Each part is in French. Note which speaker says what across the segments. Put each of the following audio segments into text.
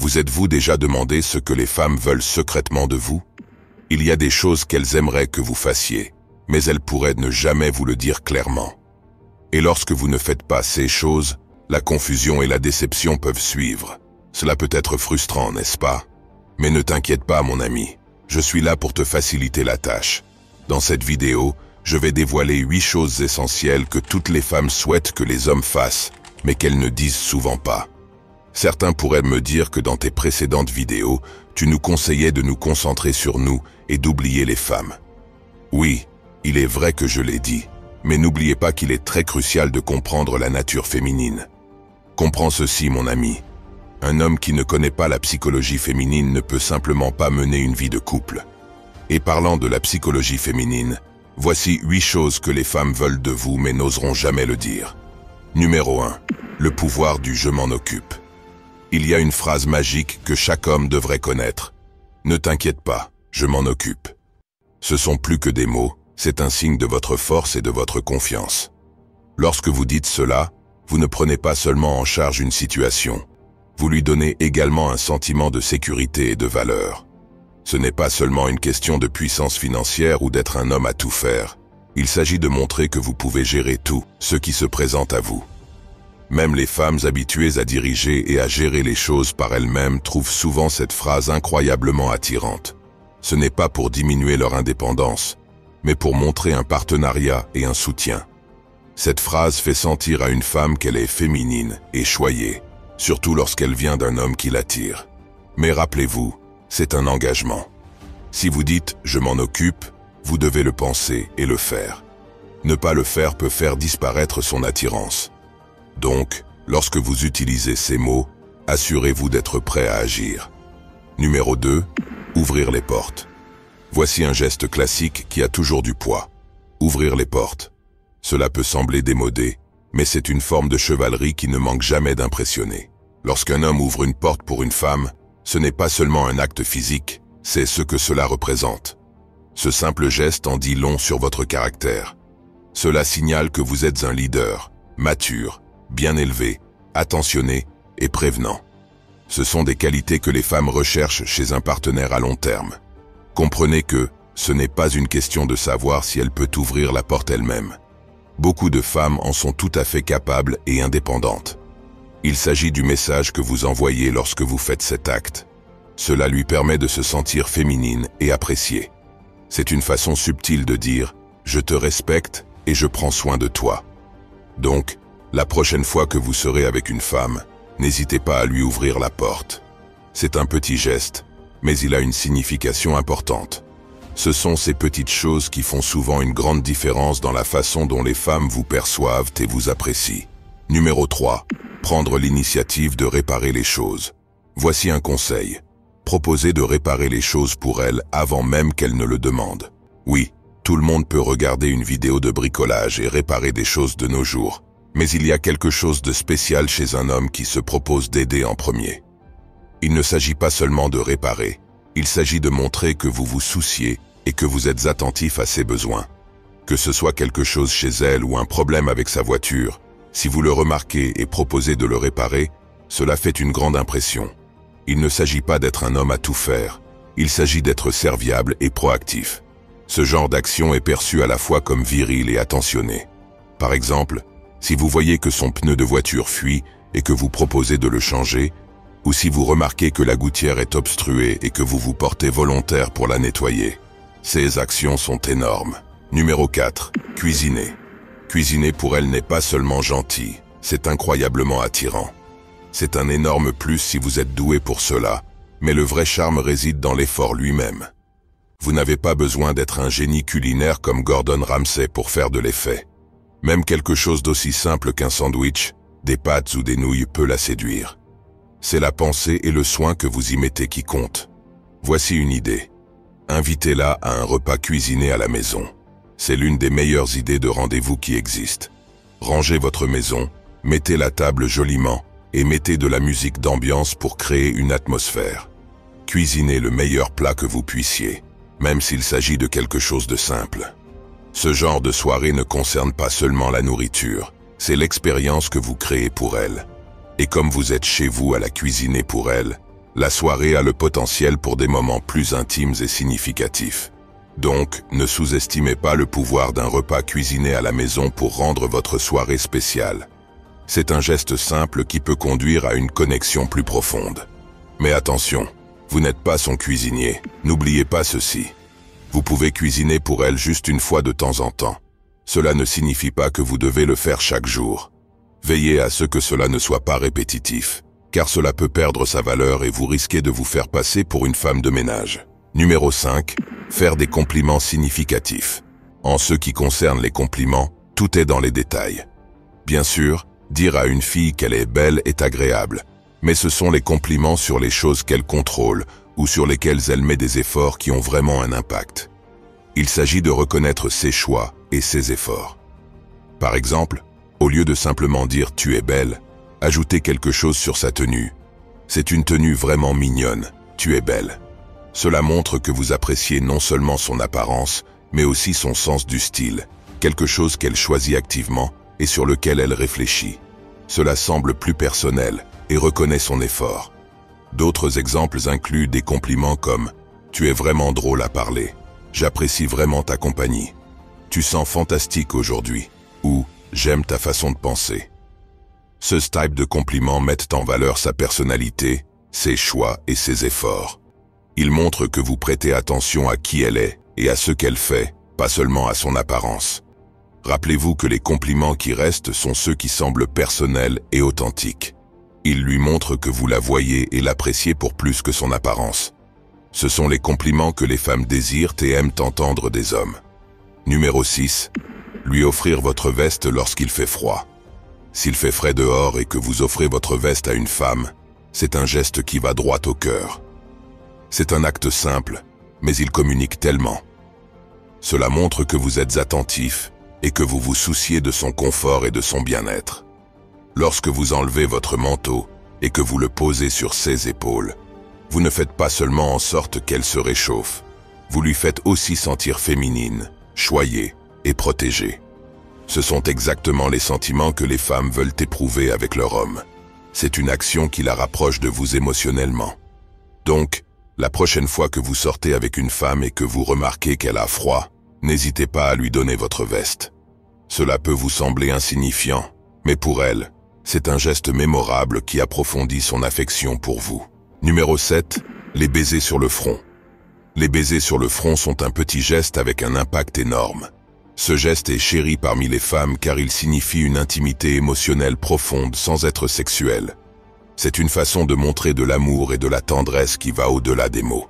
Speaker 1: Vous êtes-vous déjà demandé ce que les femmes veulent secrètement de vous? Il y a des choses qu'elles aimeraient que vous fassiez, mais elles pourraient ne jamais vous le dire clairement. Et lorsque vous ne faites pas ces choses, la confusion et la déception peuvent suivre. Cela peut être frustrant, n'est-ce pas? Mais ne t'inquiète pas, mon ami. Je suis là pour te faciliter la tâche. Dans cette vidéo, je vais dévoiler 8 choses essentielles que toutes les femmes souhaitent que les hommes fassent, mais qu'elles ne disent souvent pas. Certains pourraient me dire que dans tes précédentes vidéos, tu nous conseillais de nous concentrer sur nous et d'oublier les femmes. Oui, il est vrai que je l'ai dit, mais n'oubliez pas qu'il est très crucial de comprendre la nature féminine. Comprends ceci, mon ami. Un homme qui ne connaît pas la psychologie féminine ne peut simplement pas mener une vie de couple. Et parlant de la psychologie féminine, voici 8 choses que les femmes veulent de vous mais n'oseront jamais le dire. Numéro 1. Le pouvoir du « je m'en occupe ». Il y a une phrase magique que chaque homme devrait connaître. Ne t'inquiète pas, je m'en occupe. Ce sont plus que des mots, c'est un signe de votre force et de votre confiance. Lorsque vous dites cela, vous ne prenez pas seulement en charge une situation, vous lui donnez également un sentiment de sécurité et de valeur. Ce n'est pas seulement une question de puissance financière ou d'être un homme à tout faire. Il s'agit de montrer que vous pouvez gérer tout ce qui se présente à vous. Même les femmes habituées à diriger et à gérer les choses par elles-mêmes trouvent souvent cette phrase incroyablement attirante. Ce n'est pas pour diminuer leur indépendance, mais pour montrer un partenariat et un soutien. Cette phrase fait sentir à une femme qu'elle est féminine et choyée, surtout lorsqu'elle vient d'un homme qui l'attire. Mais rappelez-vous, c'est un engagement. Si vous dites « je m'en occupe », vous devez le penser et le faire. Ne pas le faire peut faire disparaître son attirance. Donc, lorsque vous utilisez ces mots, assurez-vous d'être prêt à agir. Numéro 2. Ouvrir les portes. Voici un geste classique qui a toujours du poids. Ouvrir les portes. Cela peut sembler démodé, mais c'est une forme de chevalerie qui ne manque jamais d'impressionner. Lorsqu'un homme ouvre une porte pour une femme, ce n'est pas seulement un acte physique, c'est ce que cela représente. Ce simple geste en dit long sur votre caractère. Cela signale que vous êtes un leader, mature, bien élevé, attentionné et prévenant. Ce sont des qualités que les femmes recherchent chez un partenaire à long terme. Comprenez que ce n'est pas une question de savoir si elle peut ouvrir la porte elle-même. Beaucoup de femmes en sont tout à fait capables et indépendantes. Il s'agit du message que vous envoyez lorsque vous faites cet acte. Cela lui permet de se sentir féminine et appréciée. C'est une façon subtile de dire « je te respecte et je prends soin de toi ». Donc, la prochaine fois que vous serez avec une femme, n'hésitez pas à lui ouvrir la porte. C'est un petit geste, mais il a une signification importante. Ce sont ces petites choses qui font souvent une grande différence dans la façon dont les femmes vous perçoivent et vous apprécient. Numéro 3. Prendre l'initiative de réparer les choses. Voici un conseil. Proposez de réparer les choses pour elle avant même qu'elle ne le demande. Oui, tout le monde peut regarder une vidéo de bricolage et réparer des choses de nos jours. Mais il y a quelque chose de spécial chez un homme qui se propose d'aider en premier. Il ne s'agit pas seulement de réparer, il s'agit de montrer que vous vous souciez et que vous êtes attentif à ses besoins. Que ce soit quelque chose chez elle ou un problème avec sa voiture, si vous le remarquez et proposez de le réparer, cela fait une grande impression. Il ne s'agit pas d'être un homme à tout faire, il s'agit d'être serviable et proactif. Ce genre d'action est perçu à la fois comme viril et attentionné. Par exemple, si vous voyez que son pneu de voiture fuit et que vous proposez de le changer, ou si vous remarquez que la gouttière est obstruée et que vous vous portez volontaire pour la nettoyer. Ces actions sont énormes. Numéro 4. Cuisiner. Cuisiner pour elle n'est pas seulement gentil, c'est incroyablement attirant. C'est un énorme plus si vous êtes doué pour cela, mais le vrai charme réside dans l'effort lui-même. Vous n'avez pas besoin d'être un génie culinaire comme Gordon Ramsay pour faire de l'effet. Même quelque chose d'aussi simple qu'un sandwich, des pâtes ou des nouilles peut la séduire. C'est la pensée et le soin que vous y mettez qui comptent. Voici une idée. Invitez-la à un repas cuisiné à la maison. C'est l'une des meilleures idées de rendez-vous qui existent. Rangez votre maison, mettez la table joliment et mettez de la musique d'ambiance pour créer une atmosphère. Cuisinez le meilleur plat que vous puissiez, même s'il s'agit de quelque chose de simple. Ce genre de soirée ne concerne pas seulement la nourriture, c'est l'expérience que vous créez pour elle. Et comme vous êtes chez vous à la cuisiner pour elle, La soirée a le potentiel pour des moments plus intimes et significatifs. Donc, ne sous-estimez pas le pouvoir d'un repas cuisiné à la maison pour rendre votre soirée spéciale. C'est un geste simple qui peut conduire à une connexion plus profonde. Mais attention, vous n'êtes pas son cuisinier, n'oubliez pas ceci. Vous pouvez cuisiner pour elle juste une fois de temps en temps. Cela ne signifie pas que vous devez le faire chaque jour. Veillez à ce que cela ne soit pas répétitif, car cela peut perdre sa valeur et vous risquez de vous faire passer pour une femme de ménage. Numéro 5. Faire des compliments significatifs. En ce qui concerne les compliments, tout est dans les détails. Bien sûr, dire à une fille qu'elle est belle est agréable, mais ce sont les compliments sur les choses qu'elle contrôle ou sur lesquelles elle met des efforts qui ont vraiment un impact. Il s'agit de reconnaître ses choix et ses efforts. Par exemple, au lieu de simplement dire « tu es belle », ajoutez quelque chose sur sa tenue. « C'est une tenue vraiment mignonne, tu es belle ». Cela montre que vous appréciez non seulement son apparence, mais aussi son sens du style, quelque chose qu'elle choisit activement et sur lequel elle réfléchit. Cela semble plus personnel et reconnaît son effort. D'autres exemples incluent des compliments comme « tu es vraiment drôle à parler »,« j'apprécie vraiment ta compagnie »,« tu sens fantastique aujourd'hui » ou « j'aime ta façon de penser ». Ce type de compliments mettent en valeur sa personnalité, ses choix et ses efforts. Ils montrent que vous prêtez attention à qui elle est et à ce qu'elle fait, pas seulement à son apparence. Rappelez-vous que les compliments qui restent sont ceux qui semblent personnels et authentiques. Ils lui montrent que vous la voyez et l'appréciez pour plus que son apparence. Ce sont les compliments que les femmes désirent et aiment entendre des hommes. Numéro 6. Lui offrir votre veste lorsqu'il fait froid. S'il fait frais dehors et que vous offrez votre veste à une femme, c'est un geste qui va droit au cœur. C'est un acte simple, mais il communique tellement. Cela montre que vous êtes attentif et que vous vous souciez de son confort et de son bien-être. Lorsque vous enlevez votre manteau et que vous le posez sur ses épaules, vous ne faites pas seulement en sorte qu'elle se réchauffe, vous lui faites aussi sentir féminine, choyée et protégée. Ce sont exactement les sentiments que les femmes veulent éprouver avec leur homme. C'est une action qui la rapproche de vous émotionnellement. Donc, la prochaine fois que vous sortez avec une femme et que vous remarquez qu'elle a froid, n'hésitez pas à lui donner votre veste. Cela peut vous sembler insignifiant, mais pour elle, c'est un geste mémorable qui approfondit son affection pour vous. Numéro 7. Les baisers sur le front. Les baisers sur le front sont un petit geste avec un impact énorme. Ce geste est chéri parmi les femmes car il signifie une intimité émotionnelle profonde sans être sexuelle. C'est une façon de montrer de l'amour et de la tendresse qui va au-delà des mots.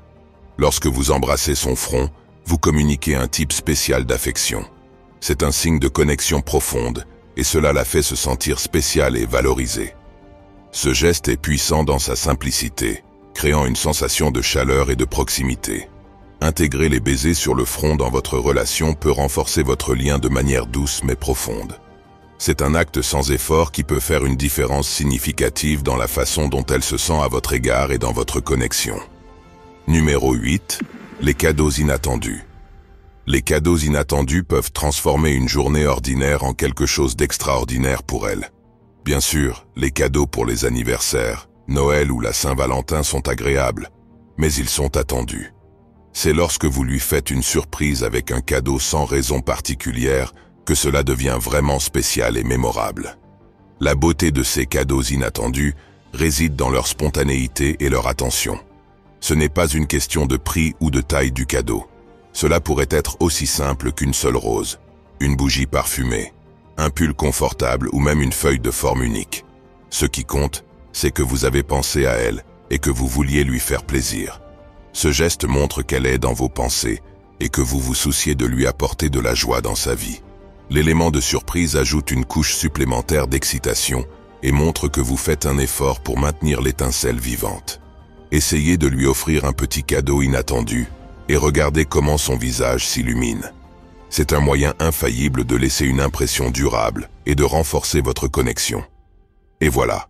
Speaker 1: Lorsque vous embrassez son front, vous communiquez un type spécial d'affection. C'est un signe de connexion profonde, et cela la fait se sentir spéciale et valorisée. Ce geste est puissant dans sa simplicité, créant une sensation de chaleur et de proximité. Intégrer les baisers sur le front dans votre relation peut renforcer votre lien de manière douce mais profonde. C'est un acte sans effort qui peut faire une différence significative dans la façon dont elle se sent à votre égard et dans votre connexion. Numéro 8. Les cadeaux inattendus. Les cadeaux inattendus peuvent transformer une journée ordinaire en quelque chose d'extraordinaire pour elle. Bien sûr, les cadeaux pour les anniversaires, Noël ou la Saint-Valentin sont agréables, mais ils sont attendus. C'est lorsque vous lui faites une surprise avec un cadeau sans raison particulière que cela devient vraiment spécial et mémorable. La beauté de ces cadeaux inattendus réside dans leur spontanéité et leur attention. Ce n'est pas une question de prix ou de taille du cadeau. Cela pourrait être aussi simple qu'une seule rose, une bougie parfumée, un pull confortable ou même une feuille de forme unique. Ce qui compte, c'est que vous avez pensé à elle et que vous vouliez lui faire plaisir. Ce geste montre qu'elle est dans vos pensées et que vous vous souciez de lui apporter de la joie dans sa vie. L'élément de surprise ajoute une couche supplémentaire d'excitation et montre que vous faites un effort pour maintenir l'étincelle vivante. Essayez de lui offrir un petit cadeau inattendu et regardez comment son visage s'illumine. C'est un moyen infaillible de laisser une impression durable et de renforcer votre connexion. Et voilà,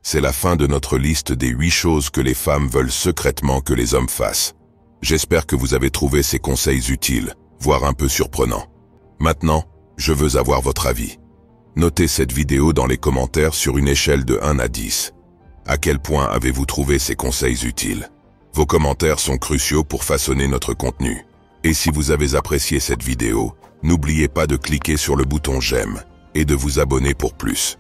Speaker 1: c'est la fin de notre liste des 8 choses que les femmes veulent secrètement que les hommes fassent. J'espère que vous avez trouvé ces conseils utiles, voire un peu surprenants. Maintenant, je veux avoir votre avis. Notez cette vidéo dans les commentaires sur une échelle de 1 à 10. À quel point avez-vous trouvé ces conseils utiles? Vos commentaires sont cruciaux pour façonner notre contenu. Et si vous avez apprécié cette vidéo, n'oubliez pas de cliquer sur le bouton j'aime et de vous abonner pour plus.